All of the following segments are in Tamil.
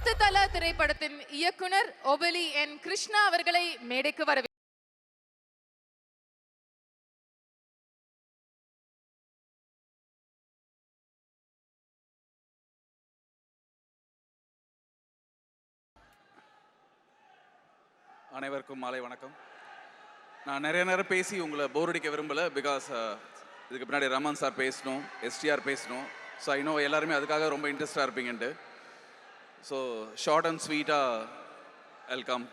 பத்து தல திரைப்படத்தின் இயக்குனர் ஒபலி என் கிருஷ்ணா அவர்களை மேடைக்கு வரவே அனைவருக்கும் மாலை வணக்கம். நான் நிறைய நேரம் பேசி உங்களை போர் அடிக்க விரும்பலை. பிகாஸ் இதுக்கு பின்னாடி ரமன் சார் பேசணும், எஸ்டிஆர் பேசணும். ஸோ ஐ நோ எல்லாருமே அதுக்காக ரொம்ப இன்ட்ரெஸ்டாக இருப்பீங்கன்ட்டு. ஸோ ஷார்ட் அண்ட் ஸ்வீட்டாக வெல்கம்.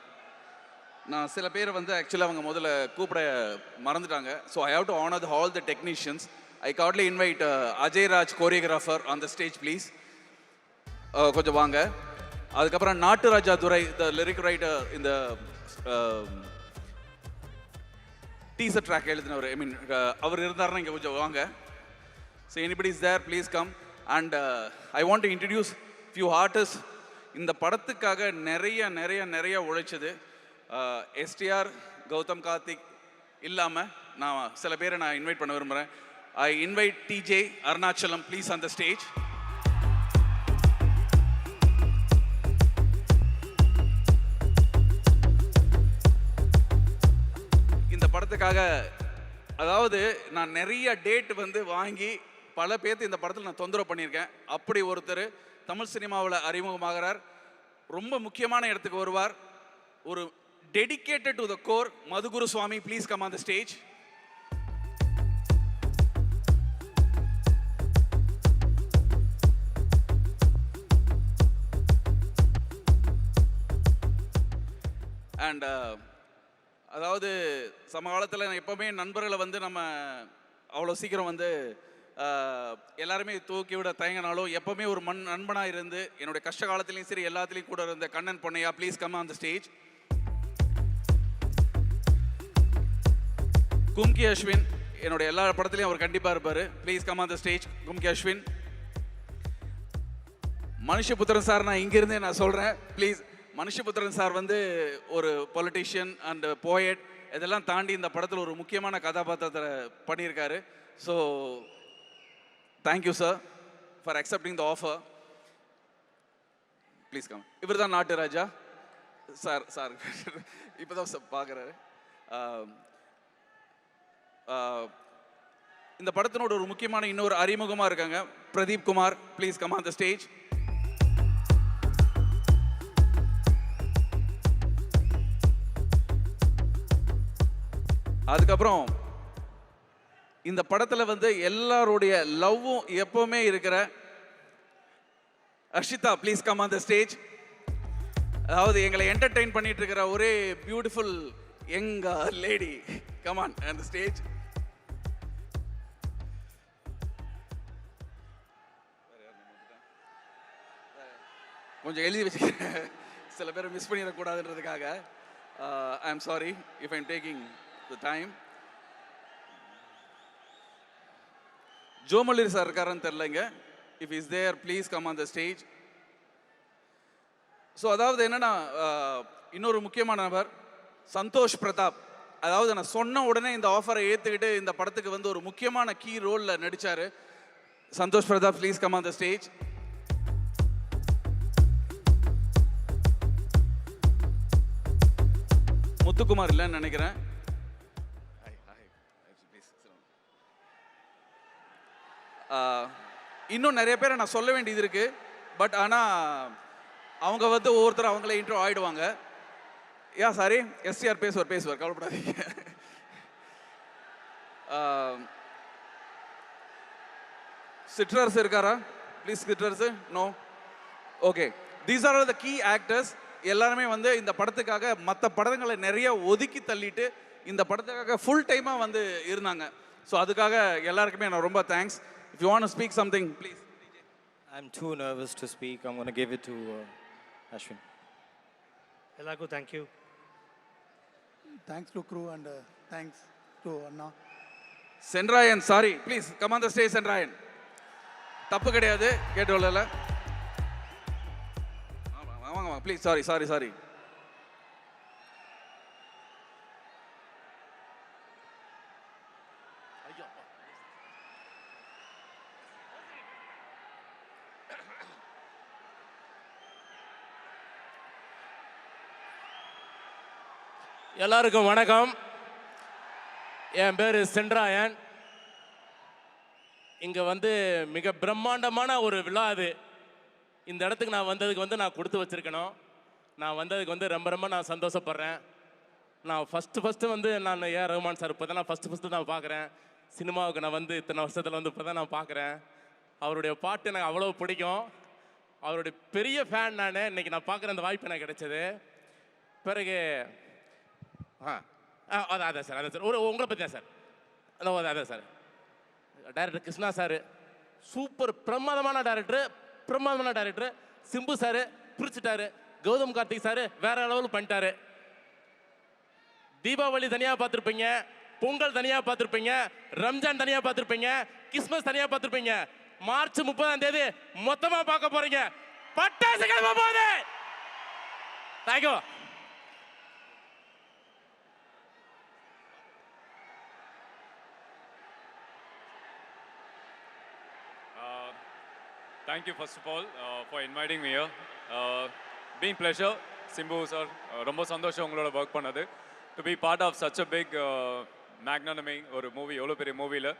நான் சில பேர் ஆக்சுவலாக அவங்க முதல்ல கூப்பிட மறந்துட்டாங்க. So I have to honour all the technicians. I cordially invite Ajay Raj, choreographer on the stage please. கொஞ்சம் வாங்க. அதுக்கப்புறம் Natturaja Durai, the lyric writer, இந்த டீசர் ட்ராக் எழுதினவர், ஐ மீன் அவர் இருந்தாருன்னா இங்கே கொஞ்சம் வாங்க. So anybody is there, please come. And I want to introduce few artist. இந்த படத்துக்காக நிறைய நிறைய நிறைய உழைச்சது எஸ்டிஆர், கௌதம் கார்த்திக் இல்லாமல் நான் சில பேரை நான் இன்வைட் பண்ண விரும்புகிறேன். I invite DJ Arunachalam please on the stage. படத்துக்காக அதாவது நான் நிறைய டேட் வாங்கி பல பேர்த்து இந்த படத்தில் நான் தொந்தரவு பண்ணியிருக்கேன். அப்படி ஒருத்தர் தமிழ் சினிமாவில் அறிமுகமாகிறார். ரொம்ப முக்கியமான இடத்துக்கு வருவார். ஒரு dedicated to the core, Madhuguru Swami please come on the stage. And அதாவது சமகாலத்தில் நான் எப்போவுமே நண்பர்களை நம்ம அவ்வளோ சீக்கிரம் எல்லாருமே தூக்கி விட தயங்கினாலும் எப்போவுமே ஒரு நண்பனாக இருந்து என்னுடைய கஷ்ட காலத்துலேயும் சரி எல்லாத்துலேயும் கூட இருந்த Kannan Ponnaiah please come on the stage. Kumki Ashwin, என்னுடைய எல்லா படத்துலையும் அவர் கண்டிப்பாக இருப்பார். Please come on the stage Kumki Ashwin. Manushyaputhiran sir, நான் இங்கிருந்தே நான் சொல்கிறேன் ப்ளீஸ். மனுஷபுத்திரன் சார் ஒரு பொலிட்டிஷியன் அண்ட் போயட், இதெல்லாம் தாண்டி இந்த படத்தில் ஒரு முக்கியமான கதாபாத்திரத்தை பண்ணியிருக்காரு. So thank you sir for accepting the offer. Please come. இவர் தான் நாட்டு ராஜா சார். சார் இப்போ தான் சார் பார்க்குறாரு. இந்த படத்தினோட ஒரு முக்கியமான இன்னொரு அறிமுகமாக இருக்காங்க, Pradeep Kumar please come on the stage. அதுக்கப்புறம் இந்த படத்தில் எல்லாருடைய லவ்வும் எப்பவுமே இருக்கிற Arshitha please come on the stage. அதாவது எங்களை என்டர்டெயின் பண்ணிட்டு இருக்கிற ஒரே beautiful young lady, come on the stage. கொஞ்சம் எழுதி வச்சுக்கிறேன், சில பேரை மிஸ் பண்ணிடக்கூடாதுன்றதுக்காக. I am sorry if I am taking the time. Jomalli sir இருக்காருன்னு தெரியலங்க. if he is there please come on the stage. So அதாவது என்னன்னா, இன்னொரு முக்கியமான நபர் சந்தோஷ் பிரதாப். அதாவது நான் சொன்ன உடனே இந்த ஆஃபரை ஏற்றுக்கிட்டு இந்த படத்துக்கு ஒரு முக்கியமான கீ ரோலில் நடித்தார். Santhosh Prathap please come on the stage. Muthukumar இல்லைன்னு நினைக்கிறேன். இன்னும் நிறைய பேரை நான் சொல்ல வேண்டியது இருக்கு. பட் ஆனால் அவங்க ஒவ்வொருத்தர் அவங்களே இன்ட்ரோ ஆயிடுவாங்க. யா சாரி, எஸ்டிஆர் பேசுவார் கவலைப்படாதீங்க. சிட்ரர்ஸ் இருக்காரா ப்ளீஸ்? சிட்ரர்ஸ் no. Okay, these are the key actors. எல்லாருமே இந்த படத்துக்காக மற்ற படங்களை நிறைய ஒதுக்கி தள்ளிட்டு இந்த படத்துக்காக ஃபுல் டைமாக இருந்தாங்க. ஸோ அதுக்காக எல்லாருக்குமே நான் ரொம்ப thanks. If you want to speak something, please. I'm too nervous to speak. I'm going to give it to Ashwin. Elaku, thank you. Thanks to crew and thanks to Anna. Senrayan, sorry. Please, come on the stage, Senrayan. தப்பு கிடையாது, கேட்டோல்ல. வாங்க, ப்ளீஸ். சாரி. எல்லாருக்கும் வணக்கம். என் பேர் சென்றாயன். இங்கே வந்து மிக பிரம்மாண்டமான ஒரு விழா அது. இந்த இடத்துக்கு நான் வந்ததுக்கு நான் கொடுத்து வச்சிருக்கணும். நான் வந்ததுக்கு ரொம்ப நான் சந்தோஷப்படுறேன். நான் ஃபஸ்ட்டு நான் ஏஆர் ரஹ்மான் சார் இப்போ தான் நான் ஃபஸ்ட்டு நான் பார்க்குறேன். சினிமாவுக்கு நான் இத்தனை வருஷத்தில் இப்போ தான் நான் பார்க்குறேன். அவருடைய பாட்டு எனக்கு அவ்வளோ பிடிக்கும். அவருடைய பெரிய ஃபேன் நான். இன்னைக்கு நான் பார்க்குற அந்த வாய்ப்பு எனக்கு கிடைச்சது. பிறகு அதான் சார் உங்களை பற்றி தான் சார். அதான் sir director Krishna sir super பிரமாதமான டைரக்டர். சிம்பு சார் பிரிச்சுட்டாரு. கௌதம் கார்த்திக் சார் வேற லெவல் பண்ணிட்டாரு. தீபாவளி தனியாக பார்த்துருப்பீங்க, பொங்கல் தனியாக பார்த்துருப்பீங்க, ரம்ஜான் தனியாக பார்த்துருப்பீங்க, கிறிஸ்மஸ் தனியாக பார்த்துருப்பீங்க. மார்ச் 30ஆம் தேதி மொத்தமாக பார்க்க போறீங்க. பட்டாசு கிளம்ப போகுது. Thank you. Thank you first of all for inviting me here. Been pleasure, Simbu sir. ரொம்ப சந்தோஷம் உங்களோட ஒர்க் பண்ணது. To be part of such a big magnanimous ஒரு மூவி, எவ்வளோ பெரிய மூவியில்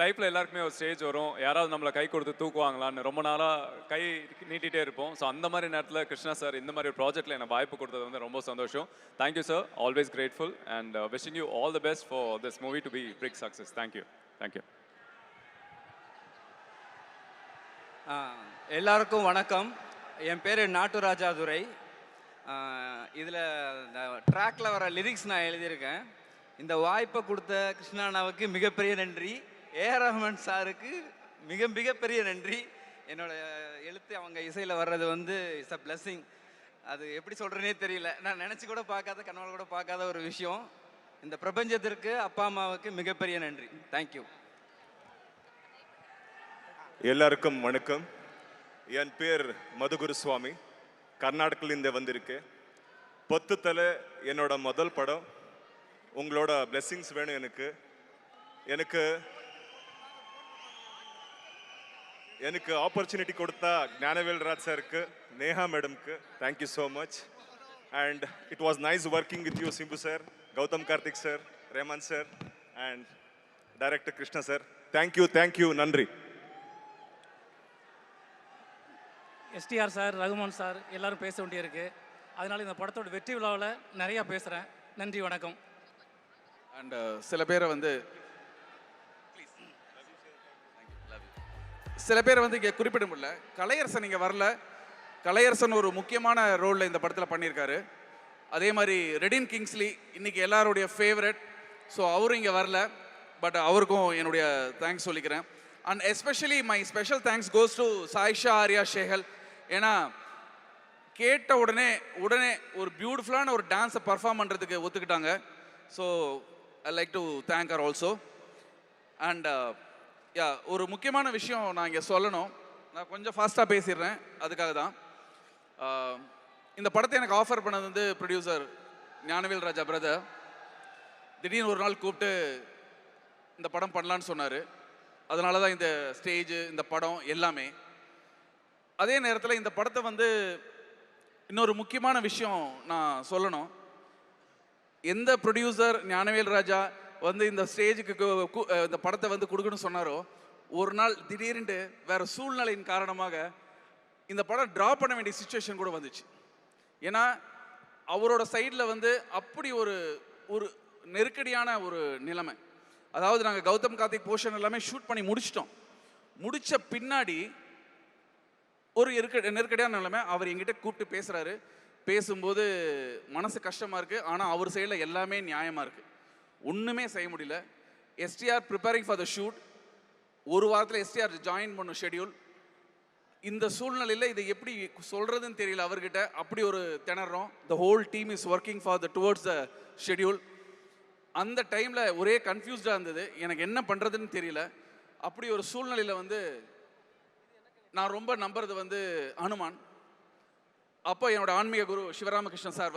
லைஃப்பில் எல்லாருக்குமே ஒரு ஸ்டேஜ் வரும், யாராவது நம்மளை கை கொடுத்து தூக்குவாங்களான்னு ரொம்ப நாளாக கை நீட்டிகிட்டே இருப்போம். ஸோ அந்த மாதிரி நேரத்தில் கிருஷ்ணா சார் இந்த மாதிரி ஒரு ப்ராஜெக்ட்டில் எனக்கு வாய்ப்பு கொடுத்தது ரொம்ப சந்தோஷம். Thank you sir, always grateful and wishing you all the best for this movie to be big success. Thank you. எல்லாருக்கும் வணக்கம். என் பேர் நாட்டுராஜா துரை. இதில் இந்த ட்ராக்கில் வர லிரிக்ஸ் நான் எழுதியிருக்கேன். இந்த வாய்ப்பை கொடுத்த கிருஷ்ணானாவுக்கு மிகப்பெரிய நன்றி. ஏஆர் ரஹ்மான் சாருக்கு மிகப்பெரிய நன்றி. என்னோட எழுத்து அவங்க இசையில் வர்றது இட்ஸ் அ பிளஸ்ஸிங். அது எப்படி சொல்கிறேனே தெரியல. நான் நினச்சி கூட பார்க்காத, கனவுல கூட பார்க்காத ஒரு விஷயம். இந்த பிரபஞ்சத்திற்கு, அப்பா அம்மாவுக்கு மிகப்பெரிய நன்றி. தேங்க்யூ. எல்லாருக்கும் வணக்கம். என் பேர் மதுகுருசுவாமி. கர்நாடகிலிருந்து வந்திருக்கேன். 10 தலை என்னோட முதல் படம். உங்களோட பிளெஸ்ஸிங்ஸ் வேணும் எனக்கு ஆப்பர்ச்சுனிட்டி கொடுத்தா ஞானவேல் ராஜ் சாருக்கு, நேஹா மேடம்க்கு thank you so much. And it was nice working with you Simbu sir, Gautham Karthik sir, Raman sir and director Krishna sir. Thank you. நன்றி. எஸ்டிஆர் சார், ரகுமான் சார் எல்லாரும் பேச வேண்டியிருக்கு. அதனால இந்த படத்தோட வெற்றி விழாவில் நிறையா பேசுகிறேன். நன்றி, வணக்கம். அண்ட் சில பேரை இங்கே குறிப்பிட முடியல. கலையரசன் இங்கே வரல. கலையரசன் ஒரு முக்கியமான ரோலில் இந்த படத்தில் பண்ணியிருக்காரு. அதே மாதிரி ரெடின் கிங்ஸ்லி இன்னைக்கு எல்லாருடைய ஃபேவரட். ஸோ அவரும் இங்கே வரல. பட் அவருக்கும் என்னுடைய தேங்க்ஸ் சொல்லிக்கிறேன். And especially my special thanks goes to Sayyeshaa Arya Seagal. ஏன்னா கேட்ட உடனே ஒரு பியூட்டிஃபுல்லான ஒரு டான்ஸை பர்ஃபார்ம் பண்ணுறதுக்கு ஒத்துக்கிட்டாங்க. So I like to thank her also. And ஒரு முக்கியமான விஷயம் நான் இங்கே சொல்லணும். நான் கொஞ்சம் ஃபாஸ்ட்டாக பேசிடுறேன், அதுக்காக தான். இந்த படத்தை எனக்கு ஆஃபர் பண்ணது ப்ரொடியூசர் ஞானவேல் ராஜா பிரதர். திடீர்னு ஒரு நாள் கூப்பிட்டு இந்த படம் பண்ணலான்னு சொன்னார். அதனால தான் இந்த ஸ்டேஜ், இந்த படம் எல்லாமே. அதே நேரத்தில் இந்த படத்தை இன்னொரு முக்கியமான விஷயம் நான் சொல்லணும். எந்த ப்ரொடியூசர் ஞானவேல் ராஜா இந்த ஸ்டேஜுக்கு இந்த படத்தை கொடுக்கணும்னு சொன்னாரோ, ஒரு நாள் திடீர்னு வேற சூழ்நிலையின் காரணமாக இந்த படம் ட்ராப் பண்ண வேண்டிய சுச்சுவேஷன் கூட வந்துச்சு. ஏன்னா அவரோட சைடில் அப்படி ஒரு நெருக்கடியான ஒரு நிலைமை. அதாவது நாங்கள் கௌதம் கார்த்திக் போர்ஷன் எல்லாமே ஷூட் பண்ணி முடித்த பின்னாடி ஒரு நெருக்கடியான நிலைமை. அவர் எங்கிட்ட கூப்பிட்டு பேசுகிறாரு. பேசும்போது மனசு கஷ்டமாக இருக்குது. ஆனால் அவர் சைடில் எல்லாமே நியாயமாக இருக்குது. ஒன்றுமே செய்ய முடியல. STR preparing for the shoot. ஒரு வாரத்தில் எஸ்டிஆர் ஜாயின் பண்ணும் ஷெடியூல். இந்த சூழ்நிலையில் இதை எப்படி சொல்கிறதுன்னு தெரியல அவர்கிட்ட. அப்படி ஒரு திணறோம். The whole team is working for the towards the schedule. அந்த டைமில் ஒரே கன்ஃபியூஸ்டாக இருந்தது. எனக்கு என்ன பண்ணுறதுன்னு தெரியல. அப்படி ஒரு சூழ்நிலையில் நான் ரொம்ப நம்புறது அனுமான். அப்போ என்னோட ஆன்மீக குரு சிவராமகிருஷ்ணன் சார்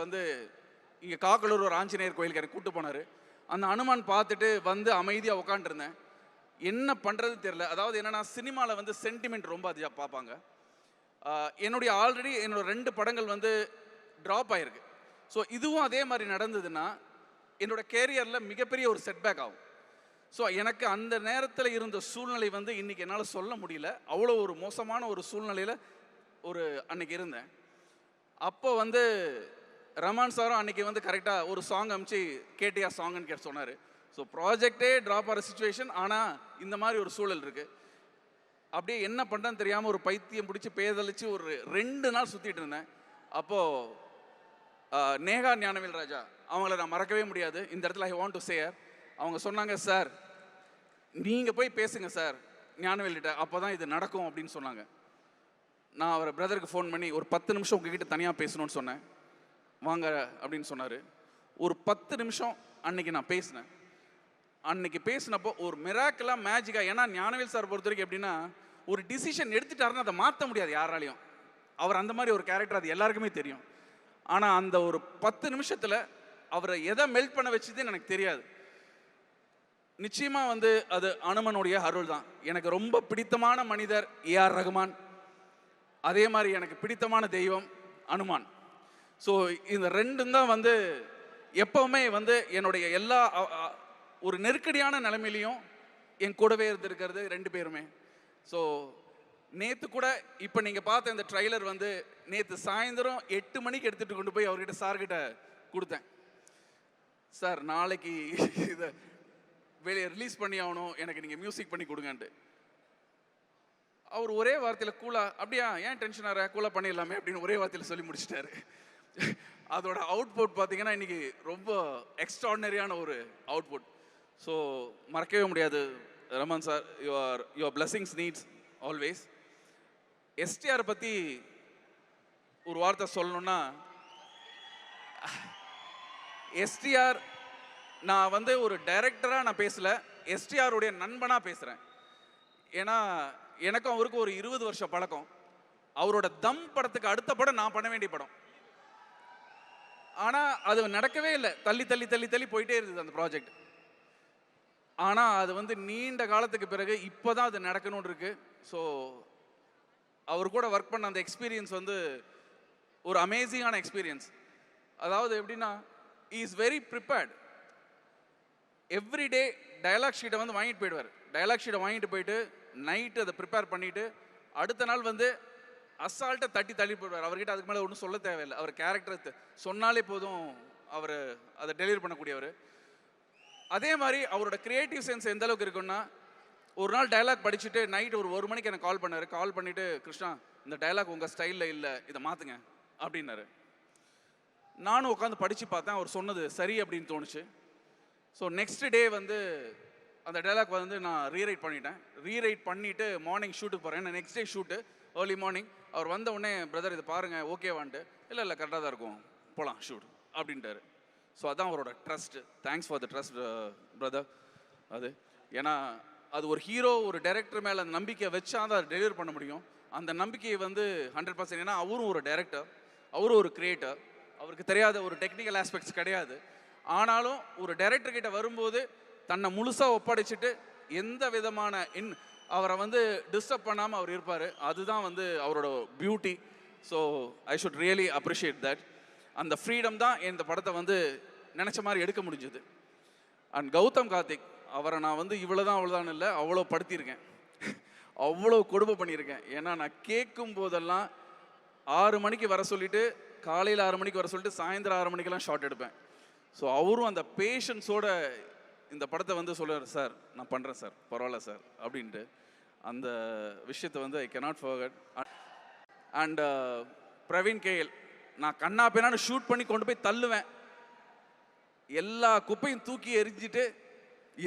இங்கே காக்கலூர் ஒரு ஆஞ்சநேயர் கோயிலுக்கு எனக்கு கூப்பிட்டு போனார். அந்த அனுமான் பார்த்துட்டு அமைதியாக உட்காந்துருந்தேன். என்ன பண்ணுறதுன்னு தெரியல. அதாவது என்னென்னா, சினிமாவில் சென்டிமெண்ட் ரொம்ப அதிகமாக பார்ப்பாங்க. ஆல்ரெடி என்னோட 2 படங்கள் ட்ராப் ஆகிருக்கு. ஸோ இதுவும் அதே மாதிரி நடந்ததுன்னா என்னோட கேரியரில் மிகப்பெரிய ஒரு செட்பேக் ஆகும். ஸோ எனக்கு அந்த நேரத்தில் இருந்த சூழ்நிலை வந்து இன்றைக்கி என்னால் சொல்ல முடியல. அவ்வளோ ஒரு மோசமான ஒரு சூழ்நிலையில் அன்னைக்கு இருந்தேன். அப்போ வந்து ரமான் சாரும் அன்றைக்கி வந்து கரெக்டாக ஒரு சாங் அமிச்சு கேட்டியா சாங்குன்னு கேட்டு சொன்னார். ஸோ ப்ராஜெக்டே ட்ராப் ஆகிற சுச்சுவேஷன், ஆனால் இந்த மாதிரி ஒரு சூழல் இருக்குது. அப்படியே என்ன பண்ணுறேன்னு தெரியாமல் ஒரு பைத்தியம் பிடிச்சி பேதளிச்சு ஒரு 2 நாள் சுற்றிட்டு இருந்தேன். அப்போது நேஹா ஞானவேல் ராஜா அவங்கள நான் மறக்கவே முடியாது. இந்த இடத்துல ஐ வாண்ட் டு சேர், அவங்க சொன்னாங்க, சார் நீங்கள் போய் பேசுங்க சார் ஞானவேல்கிட்ட, அப்போ தான் இது நடக்கும் அப்படின்னு சொன்னாங்க. நான் அவர் பிரதருக்கு ஃபோன் பண்ணி ஒரு 10 நிமிஷம் உங்ககிட்ட தனியாக பேசணும்னு சொன்னேன். வாங்க அப்படின்னு சொன்னார். ஒரு 10 நிமிஷம் அன்னைக்கு நான் பேசினேன். அன்னைக்கு பேசினப்போ ஒரு மிராக்கிளாக மேஜிக்காக, ஏன்னா ஞானவேல் சார் பொறுத்த வரைக்கும் எப்படின்னா ஒரு டிசிஷன் எடுத்துட்டாருன்னா அதை மாற்ற முடியாது யாராலையும். அவர் அந்த மாதிரி ஒரு கேரக்டர், அது எல்லாருக்குமே தெரியும். ஆனால் அந்த ஒரு 10 நிமிஷத்தில் அவரை எதை மெல்ட் பண்ண வச்சதுன்னு எனக்கு தெரியாது. நிச்சயமாக வந்து அது அனுமனுடைய அருள் தான். எனக்கு ரொம்ப பிடித்தமான மனிதர் ஏஆர் ரகுமான், அதே மாதிரி எனக்கு பிடித்தமான தெய்வம் அனுமான். ஸோ இந்த ரெண்டும் தான் வந்து எப்போவுமே வந்து என்னுடைய எல்லா ஒரு நெருக்கடியான நிலைமையிலையும் என் கூடவே இருந்திருக்கிறது 2 பேருமே. ஸோ நேற்று கூட இப்போ நீங்கள் பார்த்த இந்த ட்ரைலர் வந்து நேற்று சாயந்தரம் 8 மணிக்கு எடுத்துகிட்டு கொண்டு போய் அவர்கிட்ட சார்கிட்ட கொடுத்தேன். சார் நாளைக்கு இதை வெளியே ரிலீஸ் பண்ணி ஆகணும், எனக்கு நீங்கள் மியூசிக் பண்ணி கொடுங்கன்ட்டு. அவர் ஒரே வார்த்தையில் கூலாக, அப்படியா ஏன் டென்ஷன் ஆகிற, கூலாக பண்ணிடலாமே அப்படின்னு ஒரே வார்த்தையில் சொல்லி முடிச்சிட்டாரு. அதோட அவுட்புட் பார்த்தீங்கன்னா இன்றைக்கி ரொம்ப எக்ஸ்ட்ராடினரியான ஒரு அவுட்புட். ஸோ மறக்கவே முடியாது Raman sir. Your blessings needs always. STR பற்றி ஒரு வார்த்தை சொல்லணுன்னா, எஸ்டிஆர் நான் வந்து ஒரு டைரக்டராக நான் பேசலை, எஸ்டிஆருடைய நண்பனாக பேசுகிறேன். ஏன்னா எனக்கும் அவருக்கும் ஒரு 20 வருஷம் பழக்கம். அவரோட தம் படத்துக்கு அடுத்த படம் நான் பண்ண வேண்டிய படம், ஆனால் அது நடக்கவே இல்லை. தள்ளி தள்ளி தள்ளி தள்ளி போயிட்டே இருந்தது அந்த ப்ராஜெக்ட். ஆனால் அது வந்து நீண்ட காலத்துக்கு பிறகு இப்போ தான் அது நடக்கணும்னு இருக்கு. ஸோ அவர் கூட ஒர்க் பண்ண அந்த எக்ஸ்பீரியன்ஸ் வந்து ஒரு அமேசிங்கான எக்ஸ்பீரியன்ஸ். அதாவது எப்படின்னா, is very prepared. Everyday dialogue ஷீட்டை வந்து வாங்கிட்டு போயிடுவார். டயலாக் ஷீட்டை வாங்கிட்டு போயிட்டு நைட்டு அதை ப்ரிப்பேர் பண்ணிவிட்டு அடுத்த நாள் வந்து அசால்ட்டை தள்ளி போயிடுவார். அவர்கிட்ட அதுக்கு மேலே ஒன்றும் சொல்ல தேவையில்லை. அவர் கேரக்டர் சொன்னாலே போதும், அவர் அதை டெலிவரி பண்ணக்கூடியவர். அதே மாதிரி அவரோட க்ரியேட்டிவ் சென்ஸ் எந்த அளவுக்கு இருக்குன்னா, ஒரு நாள் டைலாக் படிச்சுட்டு நைட் ஒரு 1 மணிக்கு எனக்கு கால் பண்ணார். கால் பண்ணிவிட்டு, கிருஷ்ணா இந்த டைலாக் உங்கள் ஸ்டைலில் இல்லை, இதை மாற்றுங்க அப்படின்னாரு. நானும் உட்காந்து படித்து பார்த்தேன். அவர் சொன்னது சரி அப்படின்னு தோணுச்சு. ஸோ நெக்ஸ்ட் டே வந்து அந்த டைலாக் வந்து நான் ரீரைட் பண்ணிட்டேன். ரீரைட் பண்ணிவிட்டு மார்னிங் ஷூட்டுக்கு போகிறேன். Next day shoot early morning. அவர் வந்த உடனே, பிரதர் இது பாருங்கள் ஓகேவான்ட்டு, இல்லை கரெக்டாக தான் இருக்கும், போகலாம் ஷூட் அப்படின்ட்டாரு. ஸோ அதான் அவரோட trust. Thanks for the trust brother. அது ஏன்னா அது ஒரு ஹீரோ ஒரு டைரக்டர் மேலே அந்த நம்பிக்கை வச்சா தான் அதை டெலிவர் பண்ண முடியும். அந்த நம்பிக்கையை வந்து 100%. ஏன்னா அவரும் ஒரு டைரக்டர், அவரும் ஒரு கிரியேட்டர், அவருக்கு தெரியாத ஒரு டெக்னிக்கல் ஆஸ்பெக்ட்ஸ் கிடையாது. ஆனாலும் ஒரு டைரக்டர் கிட்ட வரும்போது தன்னை முழுசாக ஒப்படைச்சிட்டு எந்த விதமான அவரை வந்து டிஸ்டர்ப் பண்ணாமல் அவர் இருப்பார். அதுதான் வந்து அவரோட beauty. So I should really appreciate that. அந்த ஃப்ரீடம் தான் இந்த படத்தை வந்து நினச்ச மாதிரி எடுக்க முடிஞ்சது. அண்ட் கௌதம் கார்த்திக், அவரை நான் வந்து இவ்வளோதான் இல்லை, அவ்வளோ படுத்தியிருக்கேன், அவ்வளோ கொடுமை பண்ணியிருக்கேன். ஏன்னா நான் கேட்கும் போதெல்லாம் 6 மணிக்கு வர சொல்லிவிட்டு, காலையில் 6 மணிக்கு வர சொல்லிட்டு சாயந்தரம் 6 மணிக்கெல்லாம் ஷார்ட் எடுப்பேன். ஸோ அவரும் அந்த பேஷன்ஸோட இந்த படத்தை வந்து சொல்லுவார், சார் நான் பண்ணுறேன் சார், பரவாயில்ல சார் அப்படின்ட்டு. அந்த விஷயத்தை வந்து I cannot forget. And Praveen KL, நான் கண்ணா பேனான்னு ஷூட் பண்ணி கொண்டு போய் தள்ளுவேன். எல்லா குப்பையும் தூக்கி எரிஞ்சிட்டு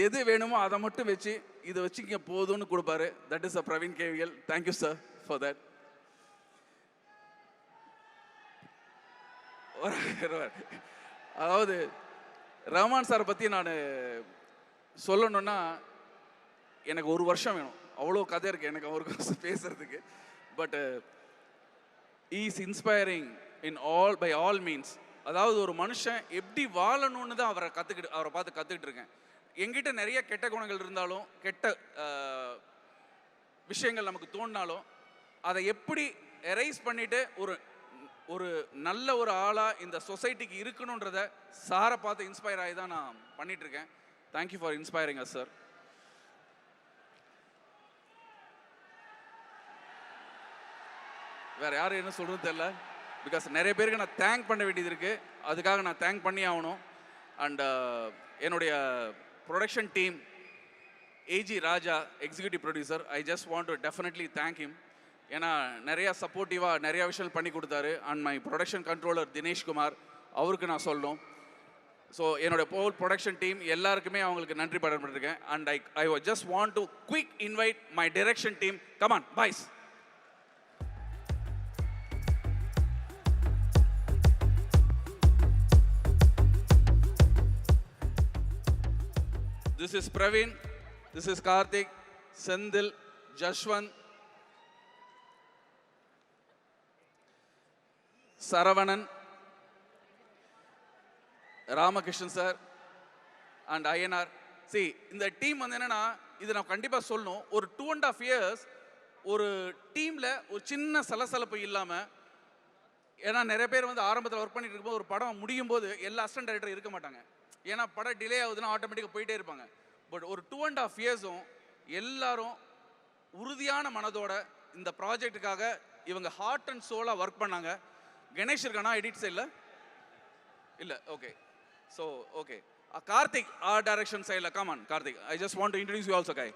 எது வேணுமோ அதை மட்டும் வச்சு இதை வச்சுக்க போதும்னு கொடுப்பாரு. That is a Praveen KL. Thank you sir for that. அதாவது ரஹ்மான் சாரை பற்றி நான் சொல்லணுன்னா எனக்கு 1 வருஷம் வேணும், அவ்வளோ கதை இருக்குது எனக்கு அவருக்கு பேசுறதுக்கு. But is inspiring by all means. அதாவது ஒரு மனுஷன் எப்படி வாழணும்னு தான் அவரை பார்த்து கற்றுக்கிட்டு இருக்கேன். எங்கிட்ட நிறைய கெட்ட குணங்கள் இருந்தாலும், கெட்ட விஷயங்கள் நமக்கு தோணினாலும், அதை எப்படி எரைஸ் பண்ணிவிட்டு ஒரு நல்ல ஒரு ஆளாக இந்த சொசைட்டிக்கு இருக்கணுன்றத சாரை பார்த்து இன்ஸ்பயர் ஆகி தான் நான் பண்ணிகிட்ருக்கேன். Thank you for inspiring as sir. வேறு யாரும் என்ன சொல்கிறது தெரில, பிகாஸ் நிறைய பேருக்கு நான் தேங்க் பண்ண வேண்டியது இருக்குது. அதுக்காக நான் தேங்க் பண்ணி ஆகணும். அண்ட் என்னுடைய production team AG Raja, executive producer, I just want to definitely thank him. ஏன்னா நிறையா சப்போர்ட்டிவாக நிறையா விஷயம் பண்ணி கொடுத்தாரு. And my production controller Dineshkumar, அவருக்கு நான் சொல்லணும். ஸோ என்னோட ஹோல் ப்ரொடக்ஷன் டீம் எல்லாருக்குமே அவங்களுக்கு நன்றி பட்டிருக்கேன். And I just want to quick invite my direction team. Come on boys. This is Praveen, this is Karthik, Sendil, Jashwant, Saravanan, Ramakrishnan sir and INR. See, இந்த டீம் வந்து என்னன்னா, இது நான் கண்டிப்பாக சொல்லணும், ஒரு 2.5 years ஒரு டீமில் ஒரு சின்ன சலசலப்பு இல்லாமல், ஏன்னா நிறைய பேர் வந்து ஆரம்பத்தில் ஒர்க் பண்ணிட்டு இருக்கும்போது ஒரு படம் முடியும் போது எல்லா அசிஸ்டன்ட் டைரக்டரும் இருக்க மாட்டாங்க. ஏன்னா படம் டிலே ஆகுதுன்னா ஆட்டோமேட்டிக்காக போயிட்டே இருப்பாங்க. பட் ஒரு 2.5 yearsம் எல்லாரும் உறுதியான மனதோட இந்த ப்ராஜெக்டுக்காக இவங்க ஹார்ட் அண்ட் சோலாக ஒர்க் பண்ணாங்க. கணேஷ் இருக்கானா எடிட் சைடில்? இல்லை, okay. So okay, Karthik our direction சைடில். Come on Karthik, I just want to introduce you also guy.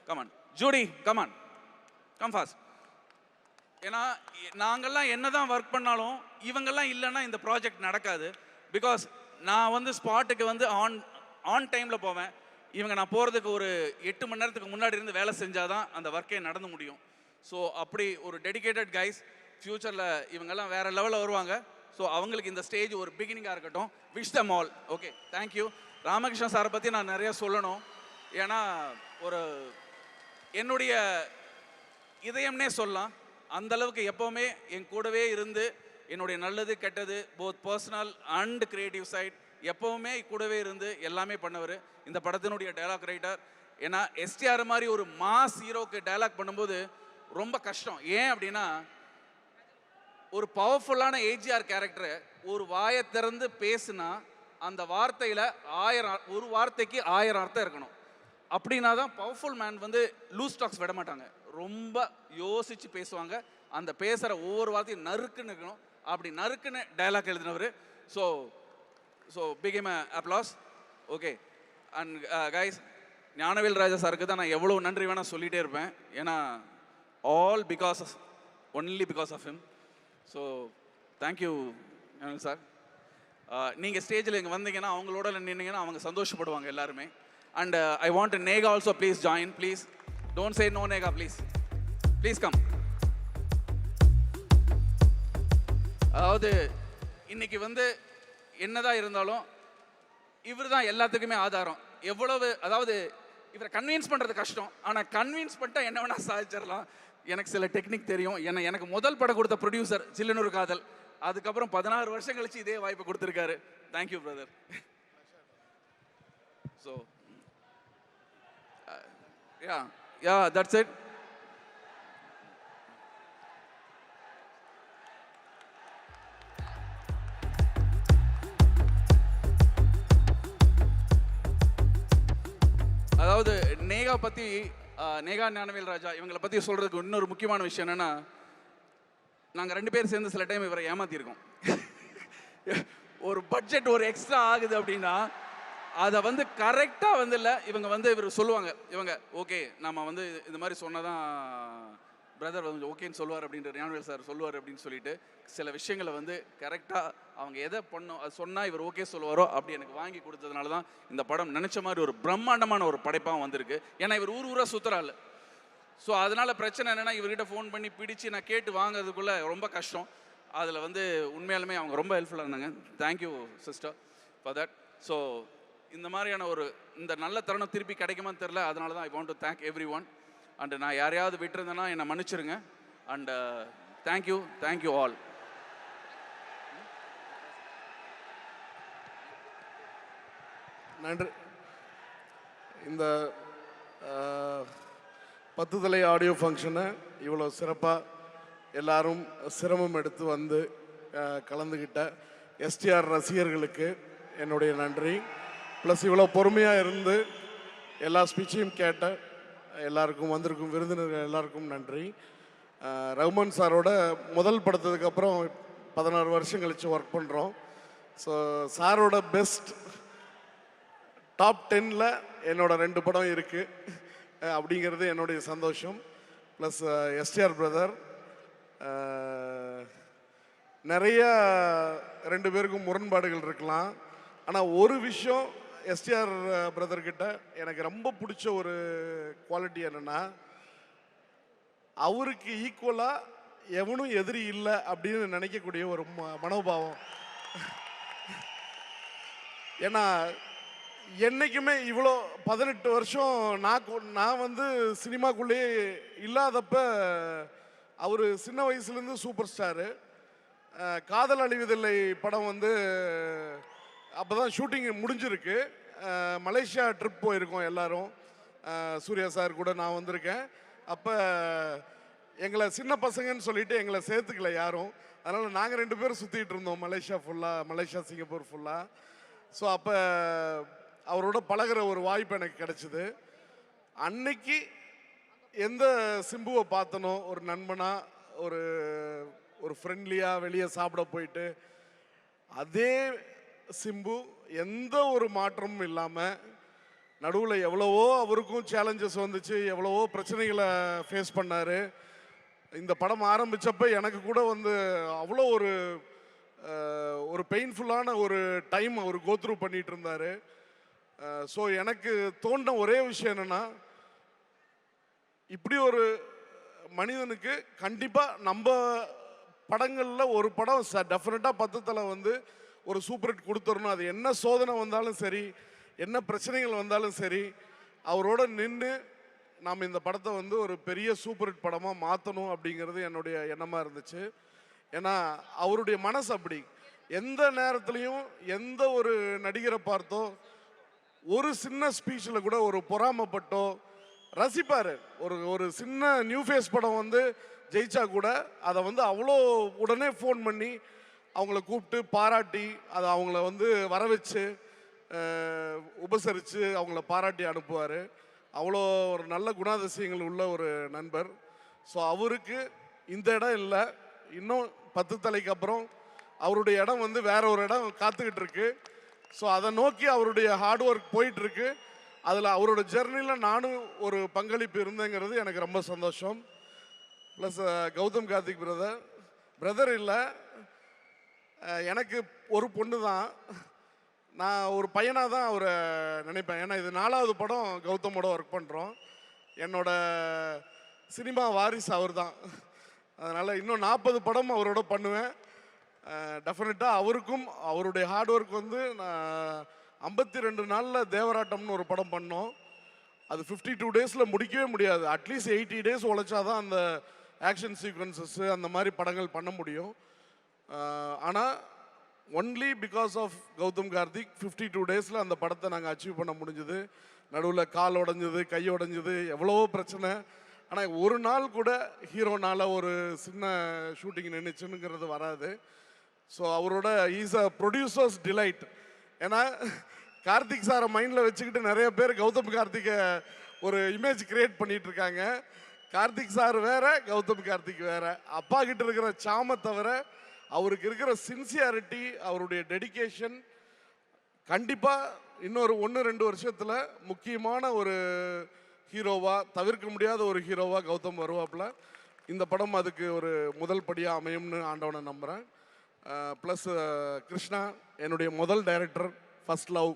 Come on Judy, come on come fast. ஏன்னா நாங்கள்லாம் என்ன தான் ஒர்க் பண்ணாலும் இவங்கெல்லாம் இல்லைன்னா இந்த ப்ராஜெக்ட் நடக்காது. பிகாஸ் நான் வந்து ஸ்பாட்டுக்கு வந்து ஆன் டைமில் போவேன். இவங்க நான் போகிறதுக்கு ஒரு 8 மணி நேரத்துக்கு முன்னாடி இருந்து வேலை செஞ்சால் தான் அந்த ஒர்க்கே நடந்து முடியும். ஸோ அப்படி ஒரு டெடிகேட்டட் கைஸ். ஃப்யூச்சரில் இவங்கெல்லாம் வேறு லெவலில் வருவாங்க. ஸோ அவங்களுக்கு இந்த ஸ்டேஜ் ஒரு பிகினிங்காக இருக்கட்டும். Wish them all. Okay, thank you. Ramakrishnan சாரை பற்றி நான் நிறையா சொல்லணும். ஏன்னா ஒரு என்னுடைய இதயம்னே சொல்லலாம். அந்தளவுக்கு எப்போவுமே என் கூடவே இருந்து என்னுடைய நல்லது கெட்டது both personal and creative side எப்போவுமே கூடவே இருந்து எல்லாமே பண்ணவர் இந்த படத்தினுடைய டைலாக் ரைட்டர். ஏன்னா எஸ்டிஆர் மாதிரி ஒரு மாஸ் ஹீரோக்கு டைலாக் பண்ணும்போது ரொம்ப கஷ்டம். ஏன் அப்படின்னா, ஒரு பவர்ஃபுல்லான ஏஜிஆர் கேரக்டரை ஒரு வாயை திறந்து பேசுனா அந்த வார்த்தையில் 1000 ஒரு வார்த்தைக்கு 1000 அர்த்தம் இருக்கணும். அப்படின்னா தான் பவர்ஃபுல் மேன் வந்து லூஸ் டாக்ஸ் விட மாட்டாங்க. ரொம்ப யோசித்து பேசுவாங்க. அந்த பேசுகிற ஒவ்வொரு வார்த்தையும் நறுக்குன்னு இருக்கணும். அப்படி நறுக்குன்னு டைலாக் எழுதினவர். So big him applause. Okay. And guys, Gnanavel Raja சாருக்கு தான் நான் எவ்வளோ நன்றி வேணால் சொல்லிகிட்டே இருப்பேன். ஏன்னா all because only because of him. So thank you Gnanavel sir. நீங்கள் ஸ்டேஜில் இங்கே வந்தீங்கன்னா அவங்களோட நின்னீங்கன்னா அவங்க சந்தோஷப்படுவாங்க எல்லாருமே. And I want Neha also please join please. Don't say no Neha please. Please come. அதாவது இன்னைக்கு வந்து என்னதான் இருந்தாலும் இவர் தான் எல்லாத்துக்குமே ஆதாரம். எவ்வளவு, அதாவது இவரை கன்வின்ஸ் பண்ணுறது கஷ்டம். ஆனால் கன்வின்ஸ் பண்ணிட்டா என்ன வேணால் சாதிச்சிடலாம். எனக்கு சில டெக்னிக் தெரியும். ஏன்னா எனக்கு முதல் படம் கொடுத்த ப்ரொடியூசர் சில்லுனூர் காதல். அதுக்கப்புறம் 16 வருஷம் கழிச்சு இதே வாய்ப்பு கொடுத்துருக்காரு. Thank you brother. So yeah that's it. அதாவது நேகா பற்றி, நேகா ஞானவேல் ராஜா இவங்களை பற்றி சொல்கிறதுக்கு இன்னொரு முக்கியமான விஷயம் என்னென்னா, நாங்கள் 2 பேர் சேர்ந்து சில டைம் இவரை ஏமாற்றிருக்கோம். ஒரு பட்ஜெட் ஒரு எக்ஸ்ட்ரா ஆகுது அப்படின்னா அதை வந்து கரெக்டாக வந்து இல்லை இவங்க வந்து இவர் சொல்லுவாங்க. இவங்க ஓகே நம்ம வந்து இது மாதிரி சொன்னால் தான் பிரதர் வந்து ஓகேன்னு சொல்லுவார் அப்படின்ற, ஞானவேல் சார் சொல்லுவார் அப்படின்னு சொல்லிட்டு சில விஷயங்களை வந்து கரெக்டாக அவங்க எதை பண்ணோம் அது சொன்னால் இவர் ஓகே சொல்லுவாரோ அப்படி எனக்கு வாங்கி கொடுத்ததுனால தான் இந்த படம் நினச்ச மாதிரி ஒரு பிரம்மாண்டமான ஒரு படைப்பாகவும் வந்திருக்கு. ஏன்னா இவர் ஊராக சுற்றுறாள். ஸோ அதனால் பிரச்சனை என்னென்னா, இவர்கிட்ட ஃபோன் பண்ணி பிடிச்சி நான் கேட்டு வாங்கிறதுக்குள்ளே ரொம்ப கஷ்டம். அதில் வந்து உண்மையாலுமே அவங்க ரொம்ப ஹெல்ப்ஃபுல்லாக இருந்தாங்க. Thank you sister for that. So இந்த மாதிரியான ஒரு இந்த நல்ல தருணம் திருப்பி கிடைக்குமான்னு தெரில. அதனால தான் ஐ want to thank every one. And நான் யாரையாவது விட்டுருந்தேன்னா என்னை மன்னிச்சிருங்க. And thank you all. நன்றி. இந்த 10 தலை ஆடியோ ஃபங்க்ஷனை இவ்வளோ சிறப்பாக எல்லாரும் சிரமம் எடுத்து வந்து கலந்துக்கிட்ட எஸ்டிஆர் ரசிகர்களுக்கு என்னுடைய நன்றி. ப்ளஸ் இவ்வளோ பொறுமையாக இருந்து எல்லா ஸ்பீச்சையும் கேட்ட எல்லாருக்கும் வந்திருக்கும் விருந்தினர்கள் எல்லாருக்கும் நன்றி. ரகுமான் சாரோட முதல் படத்துக்கப்புறம் 16 வருஷம் கழித்து ஒர்க் பண்ணுறோம். ஸோ சாரோட பெஸ்ட் டாப் 10ல் என்னோட 2 படம் இருக்குது அப்படிங்கிறது என்னுடைய சந்தோஷம். ப்ளஸ் எஸ்டிஆர் பிரதர் நிறைய 2 பேருக்கும் முரண்பாடுகள் இருக்கலாம். ஆனால் ஒரு விஷயம் எஸ்டிஆர் பிரதர்கிட்ட எனக்கு ரொம்ப பிடிச்ச ஒரு குவாலிட்டி என்னென்னா, அவருக்கு ஈக்குவலாக எவனும் எதிரி இல்லை அப்படின்னு நினைக்கக்கூடிய ஒரு மனோபாவம். ஏன்னா என்றைக்குமே இவ்வளோ 18 வருஷம் நான் வந்து சினிமாக்குள்ளேயே இல்லாதப்ப அவர் சின்ன வயசுலேருந்து சூப்பர் ஸ்டாரு. காதல் அழிவதில்லை படம் வந்து அப்போ தான் ஷூட்டிங் முடிஞ்சிருக்கு. மலேசியா ட்ரிப் போயிருக்கோம் எல்லாரும். சூர்யா சார் கூட நான் வந்திருக்கேன். அப்போ எங்களை சின்ன பசங்கன்னு சொல்லிட்டு எங்களை சேர்த்துக்கல யாரும். அதனால் நாங்கள் 2 பேரும் சுற்றிட்டு இருந்தோம் மலேசியா சிங்கப்பூர் ஃபுல்லாக. ஸோ அப்போ அவரோட பழகிற ஒரு வாய்ப்பு எனக்கு கிடச்சிது. அன்னைக்கு எந்த சிம்புவை பார்த்தனோ ஒரு நண்பனாக ஒரு ஃப்ரெண்ட்லியாக வெளியே சாப்பிட போயிட்டு, அதே சிம்பு எந்த ஒரு மாற்றமும் இல்லாமல் நடுவில் எவ்வளவோ அவருக்கும் சேலஞ்சஸ் வந்துச்சு, எவ்வளவோ பிரச்சனைகளை ஃபேஸ் பண்ணார். இந்த படம் ஆரம்பித்தப்ப எனக்கு கூட வந்து அவ்வளோ ஒரு பெயின்ஃபுல்லான ஒரு டைம் அவர் கோத்ரூ பண்ணிகிட்டு இருந்தார். ஸோ எனக்கு தோன்ற ஒரே விஷயம் என்னென்னா, இப்படி ஒரு மனிதனுக்கு கண்டிப்பாக நம்ம படங்களில் ஒரு படம் டெஃபினட்டாக 10 தலை வந்து ஒரு சூப்பர் ஹிட் கொடுத்துடணும். அது என்ன சோதனை வந்தாலும் சரி, என்ன பிரச்சனைகள் வந்தாலும் சரி, அவரோட நின்று நாம் இந்த படத்தை வந்து ஒரு பெரிய சூப்பர் ஹிட் படமாக மாற்றணும் அப்படிங்கிறது என்னுடைய எண்ணமாக இருந்துச்சு. ஏன்னா அவருடைய மனசு அப்படி. எந்த நேரத்துலையும் எந்த ஒரு நடிகரை பார்த்தோ ஒரு சின்ன ஸ்பீச்சில் கூட ஒரு பொறாமப்பட்டோ ரசிப்பார். ஒரு சின்ன நியூ ஃபேஸ் படம் வந்து ஜெயிச்சா கூட அதை வந்து அவ்வளோ உடனே ஃபோன் பண்ணி அவங்கள கூப்பிட்டு பாராட்டி அதை அவங்கள வந்து வர வச்சு உபசரித்து அவங்கள பாராட்டி அனுப்புவார். அவ்வளோ ஒரு நல்ல குணாதிசயங்கள் உள்ள ஒரு நண்பர். ஸோ அவருக்கு இந்த இடம் இல்லை, இன்னும் 10 தலைக்கு அப்புறம் அவருடைய இடம் வந்து வேற ஒரு இடம் காத்துக்கிட்டு இருக்கு. ஸோ அதை நோக்கி அவருடைய ஹார்ட் ஒர்க் போயிட்டுருக்கு. அதில் அவரோட ஜெர்னியில் நானும் ஒரு பங்களிப்பு இருந்தேங்கிறது எனக்கு ரொம்ப சந்தோஷம். ப்ளஸ் கௌதம் கார்த்திக் பிரதர் இல்லை, எனக்கு ஒரு பொண்ணு தான். நான் ஒரு பையனாக தான் அவரை நினைப்பேன். ஏன்னா இது 4வது படம் கௌதமோட ஒர்க் பண்ணுறோம். என்னோட சினிமா வாரிசு அவர் தான். அதனால் இன்னும் 40 படம் அவரோட பண்ணுவேன். டெஃபினட்டாக அவருக்கும் அவருடைய ஹார்ட் ஒர்க் வந்து நான் 52 நாளில் தேவராட்டம்னு ஒரு படம் பண்ணோம். அது 52 டேஸில் முடிக்கவே முடியாது. அட்லீஸ்ட் 80 டேஸ் உழைச்சாதான் அந்த ஆக்ஷன் சீக்வன்சஸ்ஸு அந்த மாதிரி படங்கள் பண்ண முடியும். ஆனால் only because of Gautham Karthik 52 டேஸில் அந்த படத்தை நாங்கள் அச்சீவ் பண்ண முடிஞ்சுது. நடுவில் கால் உடஞ்சது, கை உடஞ்சது, எவ்வளவோ பிரச்சனை. ஆனால் ஒரு நாள் கூட ஹீரோனால் ஒரு சின்ன ஷூட்டிங் நின்றுச்சுங்கிறது வராது. ஸோ அவரோட ஈஸ் அ ப்ரொடியூசர்ஸ் டிலைட். ஏன்னா கார்த்திக் சாரை மைண்டில் வச்சுக்கிட்டு நிறைய பேர் கௌதம் கார்த்திகை ஒரு இமேஜ் கிரியேட் பண்ணிட்டு இருக்காங்க. கார்த்திக் சார் வேற, கௌதம் கார்த்திக் வேற. அப்பா கிட்ட இருக்கிற சாமை தவிர அவருக்கு இருக்கிற சின்சியாரிட்டி, அவருடைய டெடிகேஷன் கண்டிப்பாக இன்னொரு 1-2 வருஷத்தில் முக்கியமான ஒரு ஹீரோவாக, தவிர்க்க முடியாத ஒரு ஹீரோவாக கௌதம் வருவாப்புல. இந்த படம் அதுக்கு ஒரு முதல் படியாக அமையும்னு ஆண்டவனை நம்புகிறேன். ப்ளஸ் கிருஷ்ணா என்னுடைய முதல் டைரக்டர், ஃபர்ஸ்ட் லவ்.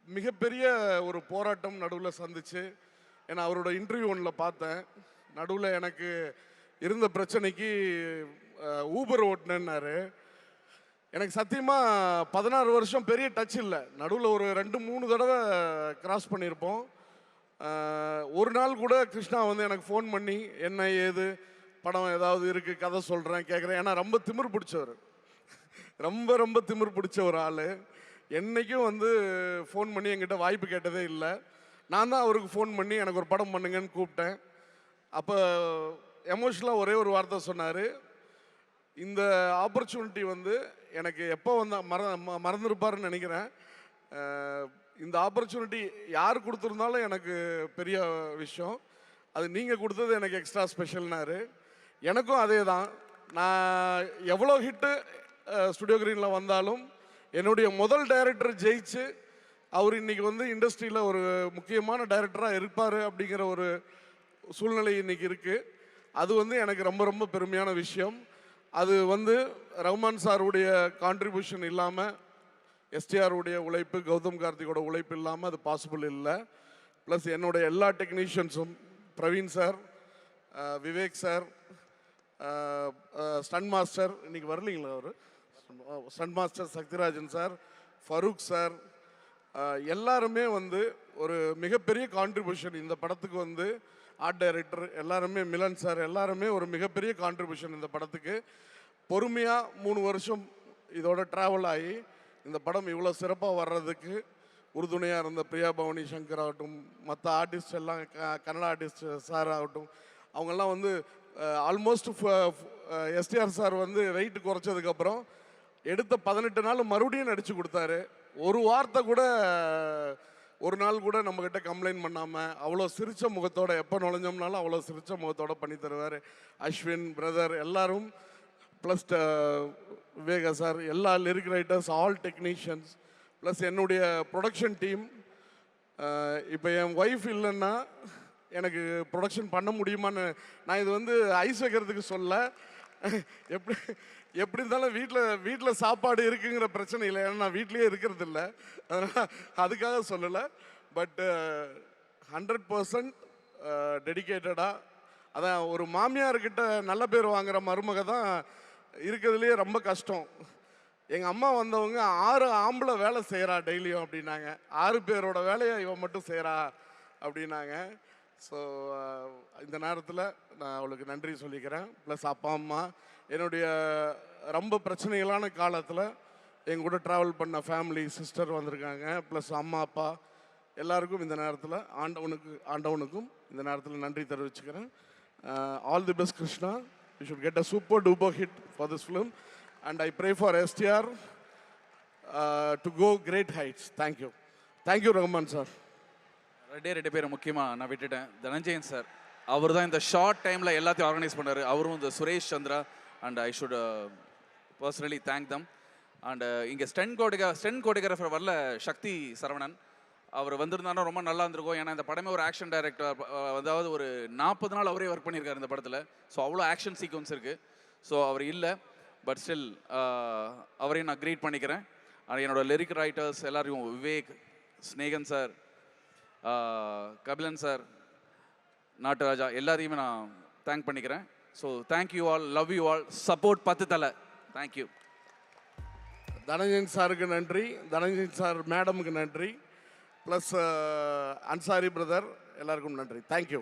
மிகப்பெரிய ஒரு போராட்டம் நடுவில் சந்திச்சு, ஏன்னா அவரோட இன்டர்வியூ ஒன்றில் பார்த்தேன். நடுவில் எனக்கு இருந்த பிரச்சனைக்கு ஊபர் ஓட்டுனேன்னாரு. எனக்கு சத்தியமாக 16 வருஷம் பெரிய டச் இல்லை. நடுவில் ஒரு 2-3 தடவை கிராஸ் பண்ணியிருப்போம். ஒரு நாள் கூட கிருஷ்ணா வந்து எனக்கு ஃபோன் பண்ணி என்ன ஏது படம் ஏதாவது இருக்குது கதை சொல்கிறேன் கேட்குறேன். ஏன்னா ரொம்ப திமிர் பிடிச்சவர், ரொம்ப திமிர் பிடிச்ச ஒரு ஆள். என்றைக்கும் வந்து ஃபோன் பண்ணி என்கிட்ட வாய்ப்பு கேட்டதே இல்லை. நான் தான் அவருக்கு ஃபோன் பண்ணி எனக்கு ஒரு படம் பண்ணுங்கன்னு கூப்பிட்டேன். அப்போ எமோஷனலாக ஒரே ஒரு வார்த்தை சொன்னார், இந்த ஆப்பர்ச்சுனிட்டி வந்து எனக்கு எப்போ மறந்துருப்பாருன்னு நினைக்கிறேன். இந்த ஆப்பர்ச்சுனிட்டி யார் கொடுத்துருந்தாலும் எனக்கு பெரிய விஷயம், அது நீங்கள் கொடுத்தது எனக்கு எக்ஸ்ட்ரா ஸ்பெஷல்னாரு. எனக்கும் அதே தான். நான் எவ்வளோ ஹிட்டு ஸ்டுடியோ கிரீனில் வந்தாலும் என்னுடைய முதல் டைரக்டர் ஜெயிச்சு அவர் இன்றைக்கி வந்து இண்டஸ்ட்ரியில் ஒரு முக்கியமான டைரக்டராக இருப்பார் அப்படிங்கிற ஒரு சூழ்நிலை இன்றைக்கி இருக்குது. அது வந்து எனக்கு ரொம்ப ரொம்ப பெருமையான விஷயம். அது வந்து ரஹ்மான் சாருடைய கான்ட்ரிபியூஷன் இல்லாமல், எஸ்டிஆருடைய உழைப்பு, கௌதம் கார்த்திகோட உழைப்பு இல்லாமல் அது பாசிபிள் இல்லை. ப்ளஸ் என்னுடைய எல்லா டெக்னீஷியன்ஸும், Praveen sir, Vivek sir, stun master இன்றைக்கி வரலீங்களா அவர், stun master Sakthirajan sir, Farooq sir, எல்லாருமே வந்து ஒரு மிகப்பெரிய கான்ட்ரிபியூஷன் இந்த படத்துக்கு வந்து. ஆர்ட் டைரக்டர் எல்லாருமே, மிலன் சார் எல்லாருமே ஒரு மிகப்பெரிய கான்ட்ரிபியூஷன் இந்த படத்துக்கு. பொறுமையாக 3 வருஷம் இதோட ட்ராவல் ஆகி இந்த படம் இவ்வளோ சிறப்பாக வர்றதுக்கு உறுதுணையாக இருந்த பிரியா பவானி சங்கர் ஆகட்டும், மற்ற ஆர்டிஸ்ட் எல்லாம், கன்னட ஆர்டிஸ்ட் சார் ஆகட்டும், அவங்கெல்லாம் வந்து ஆல்மோஸ்ட் எஸ்டிஆர் சார் வந்து வெயிட் குறைச்சதுக்கப்புறம் எடுத்த 18 நாள் மறுபடியும் நடித்து கொடுத்தாரு. ஒரு வார்த்தை கூட, ஒரு நாள் கூட நம்மக்கிட்ட கம்ப்ளைண்ட் பண்ணாமல் அவ்வளோ சிரித்த முகத்தோட, எப்போ நுழைஞ்சோம்னாலும் அவ்வளோ சிரித்த முகத்தோட பண்ணி தருவார். அஸ்வின் பிரதர் எல்லாரும், ப்ளஸ் விவேகா சார், எல்லா lyric writers, all technicians, plus என்னுடைய ப்ரொடக்ஷன் டீம். இப்போ என் ஒய்ஃப் இல்லைன்னா எனக்கு ப்ரொடக்ஷன் பண்ண முடியுமான்னு, நான் இது வந்து ஐஸ் வைக்கிறதுக்கு சொல்ல, எப்படி இருந்தாலும் வீட்டில் சாப்பாடு இருக்குங்கிற பிரச்சனை இல்லை, ஏன்னா நான் வீட்லேயே இருக்கிறது இல்லை, அதனால் அதுக்காக சொல்லலை. பட் 100% டெடிக்கேட்டடாக, அதான் ஒரு மாமியார்கிட்ட நல்ல பேர் வாங்குகிற மருமக தான் இருக்கிறதுலையே ரொம்ப கஷ்டம். எங்கள் அம்மா வந்தவங்க 6 ஆம்பளை வேலை செய்கிறா டெய்லியும் அப்படின்னாங்க, 6 பேரோட வேலையை இவன் மட்டும் செய்கிறா அப்படின்னாங்க. ஸோ இந்த நேரத்தில் நான் அவளுக்கு நன்றி சொல்லிக்கிறேன். ப்ளஸ் அப்பா அம்மா, என்னுடைய ரொம்ப பிரச்சனைகளான காலத்தில் என் கூட ட்ராவல் பண்ண ஃபேமிலி, சிஸ்டர் வந்திருக்காங்க, ப்ளஸ் அம்மா அப்பா எல்லாருக்கும் இந்த நேரத்தில் ஆண்டவனுக்கும் இந்த நேரத்தில் நன்றி தெரிவிச்சுக்கிறேன். All the best Krishna, you should get a super duper hit for this film and I pray for STR to go great heights. Thank you. Thank you Rahman sir. 2 பேரை முக்கியமாக நான் விட்டுட்டேன். தனஞ்சயன் சார், அவர் தான் இந்த ஷார்ட் டைமில் எல்லாத்தையும் ஆர்கனைஸ் பண்ணார். அவரும் இந்த Suresh Chandra, and I should personally thank them. And இங்கே ஸ்டென் கோடியோகிராஃபர் வரல, சக்தி சரவணன், அவர் வந்திருந்தாலும் ரொம்ப நல்லா இருந்திருக்கும். ஏன்னா இந்த படமே ஒரு ஆக்ஷன் டைரக்டர், அதாவது ஒரு 40 நாள் அவரே ஒர்க் பண்ணியிருக்காரு இந்த படத்தில். ஸோ அவ்வளோ ஆக்ஷன் சீக்வன்ஸ் இருக்குது. ஸோ அவர் இல்லை, பட் ஸ்டில் அவரையும் நான் க்ரீட் பண்ணிக்கிறேன். என்னோட லிரிக் ரைட்டர்ஸ் எல்லாரையும், விவேக், ஸ்னேகன் சார், கபிலன் சார், நாட்டுராஜா, எல்லாரையுமே நான் தேங்க் பண்ணிக்கிறேன். So thank you all, love you all, support 10 தலை. தேங்க்யூ. தனஞ்சயன் சாருக்கு நன்றி, தனஞ்சயன் சார் மேடமுக்கு நன்றி, ப்ளஸ் அன்சாரி பிரதர் எல்லாருக்கும் நன்றி. தேங்க்யூ.